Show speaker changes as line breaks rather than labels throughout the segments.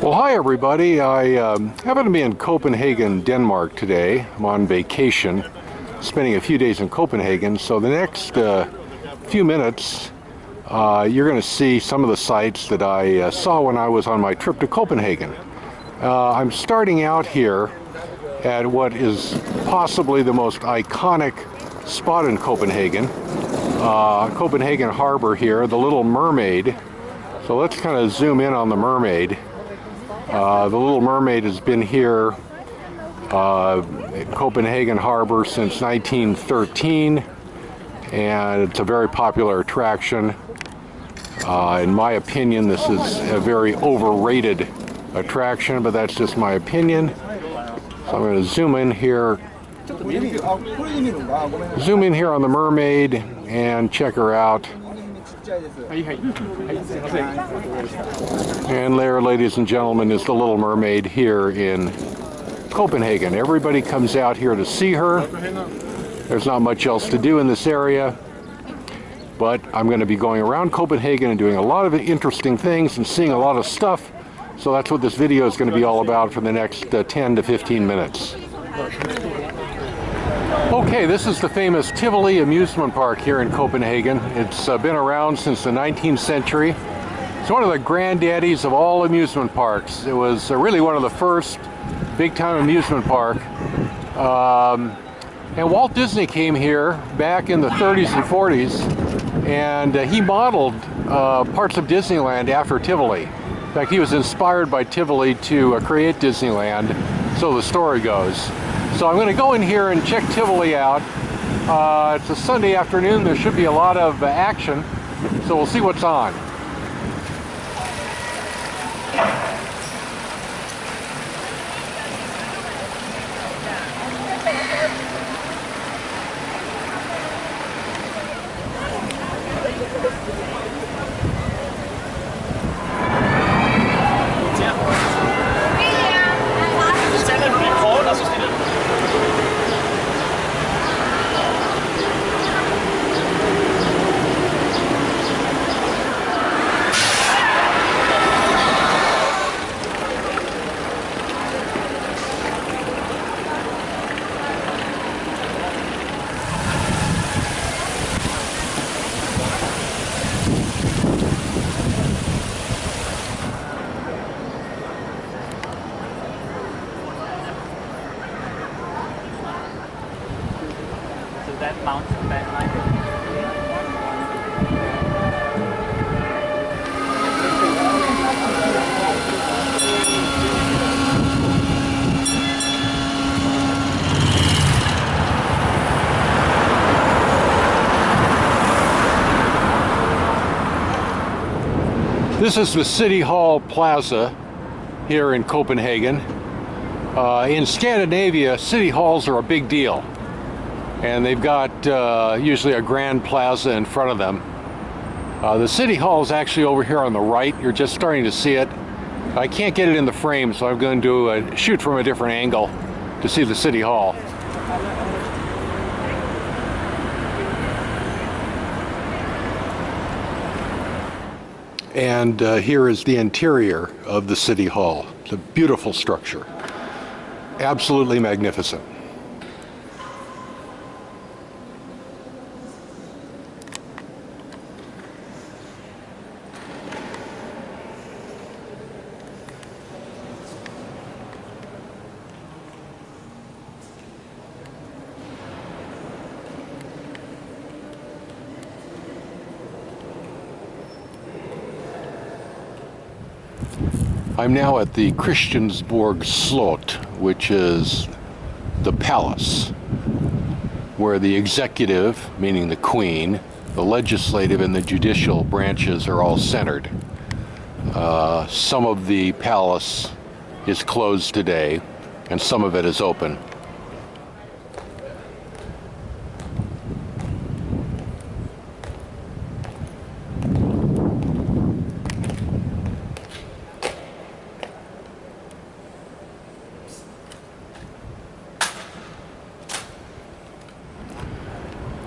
Well, hi everybody. I happen to be in Copenhagen, Denmark today. I'm on vacation, spending a few days in Copenhagen. So the next few minutes, you're going to see some of the sights that I saw when I was on my trip to Copenhagen. I'm starting out here at what is possibly the most iconic spot in Copenhagen. Copenhagen Harbor here, the Little Mermaid. So let's kind of zoom in on the Mermaid. The Little Mermaid has been here at Copenhagen Harbor since 1913, and it's a very popular attraction. In my opinion, this is a very overrated attraction, but that's just my opinion. So I'm going to zoom in here on the Mermaid and check her out. And there, ladies and gentlemen, is the Little Mermaid here in Copenhagen. Everybody comes out here to see her. There's not much else to do in this area, but I'm going to be going around Copenhagen and doing a lot of interesting things and seeing a lot of stuff. So that's what this video is going to be all about for the next 10 to 15 minutes. Okay, this is the famous Tivoli amusement park here in Copenhagen. It's been around since the 19th century. It's one of the granddaddies of all amusement parks. It was really one of the first big-time amusement park. And Walt Disney came here back in the 30s and 40s, and he modeled parts of Disneyland after Tivoli. In fact, he was inspired by Tivoli to create Disneyland, so the story goes. So I'm going to go in here and check Tivoli out. It's a Sunday afternoon. There should be a lot of action, so we'll see what's on. This is the City Hall Plaza here in Copenhagen. In Scandinavia, city halls are a big deal, and they've got usually a grand plaza in front of them. The City Hall is actually over here on the right. You're just starting to see it. I can't get it in the frame, so I'm going to shoot from a different angle to see the City Hall. And here is the interior of the City Hall. It's a beautiful structure. Absolutely magnificent. I'm now at the Christiansborg Slot, which is the palace, where the executive, meaning the Queen, the legislative and the judicial branches are all centered. Some of the palace is closed today, and some of it is open.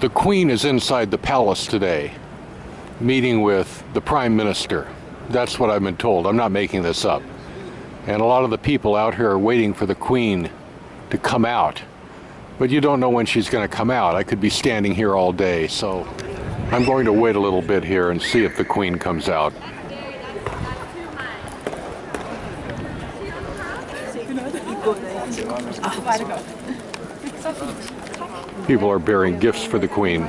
The Queen is inside the palace today, meeting with the Prime Minister. That's what I've been told. I'm not making this up. And a lot of the people out here are waiting for the Queen to come out. But you don't know when she's going to come out. I could be standing here all day, so I'm going to wait a little bit here and see if the Queen comes out. People are bearing gifts for the Queen.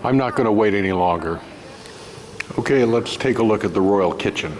I'm not going to wait any longer. Okay, let's take a look at the royal kitchen.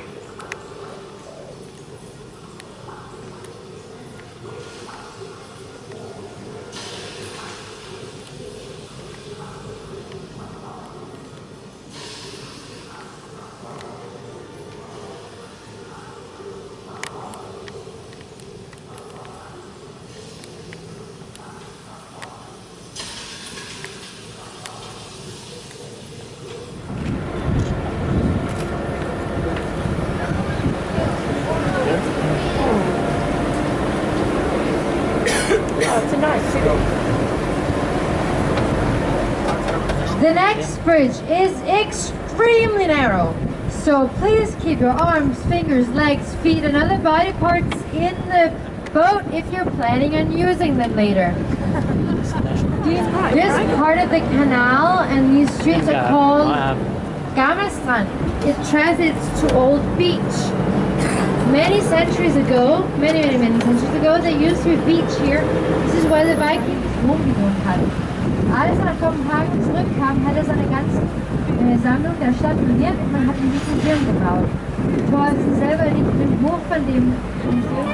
The next bridge is extremely narrow, so please keep your arms, fingers, legs, feet and other body parts in the boat if you're planning on using them later. This part of the canal and these streets are called Gammelstrand. It translates to Old Beach. Many centuries ago, many centuries ago, they used to be beach here. This is where the Vikings gewohnt hatten. Als sie nach Kopenhagen zurückkamen, hat er seine ganze Sammlung der Stadt ruiniert und man hat ein Museum gebaut. Tor selber liegt im Hof von dem Museum.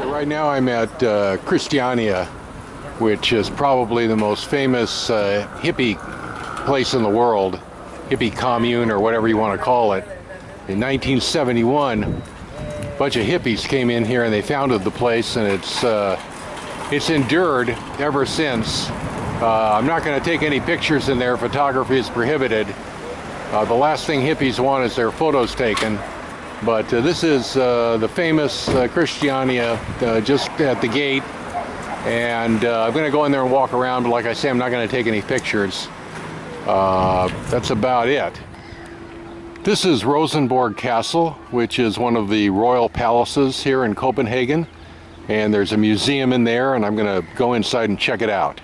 Right now I'm at Christiania, which is probably the most famous hippie place in the world, hippie commune or whatever you want to call it. In 1971, a bunch of hippies came in here and they founded the place, and it's endured ever since. I'm not going to take any pictures in there. Photography is prohibited. The last thing hippies want is their photos taken. But this is the famous Christiania just at the gate, and I'm going to go in there and walk around, but like I say, I'm not going to take any pictures. That's about it. This is Rosenborg Castle, which is one of the royal palaces here in Copenhagen, and there's a museum in there, and I'm going to go inside and check it out.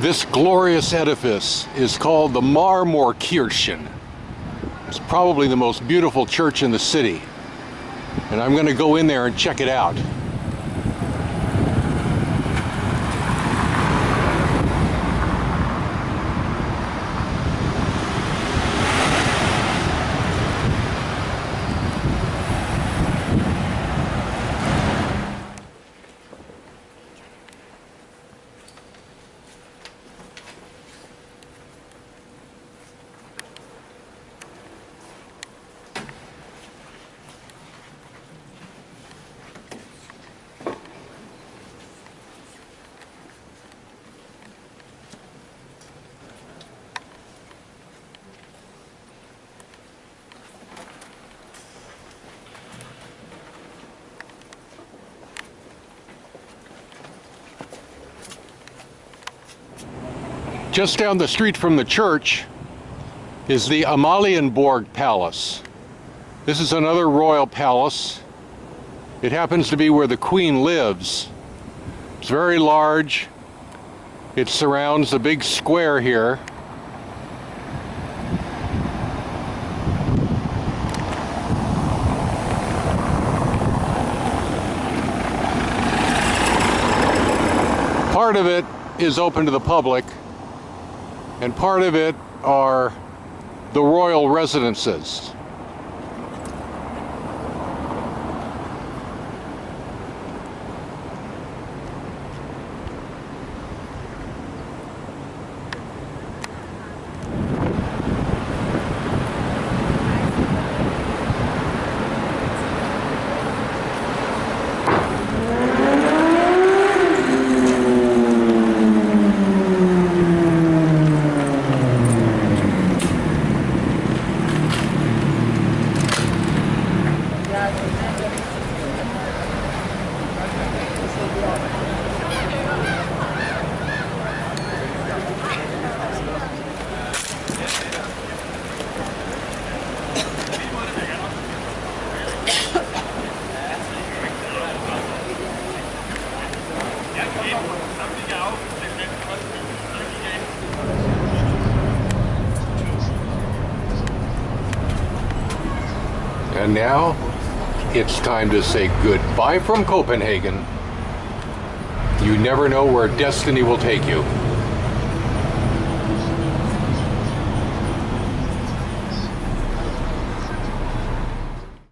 This glorious edifice is called the Marmorkirchen. It's probably the most beautiful church in the city, and I'm going to go in there and check it out. Just down the street from the church is the Amalienborg Palace. This is another royal palace. It happens to be where the Queen lives. It's very large. It surrounds a big square here. Part of it is open to the public, and part of it are the royal residences. And now, it's time to say goodbye from Copenhagen. You never know where destiny will take you.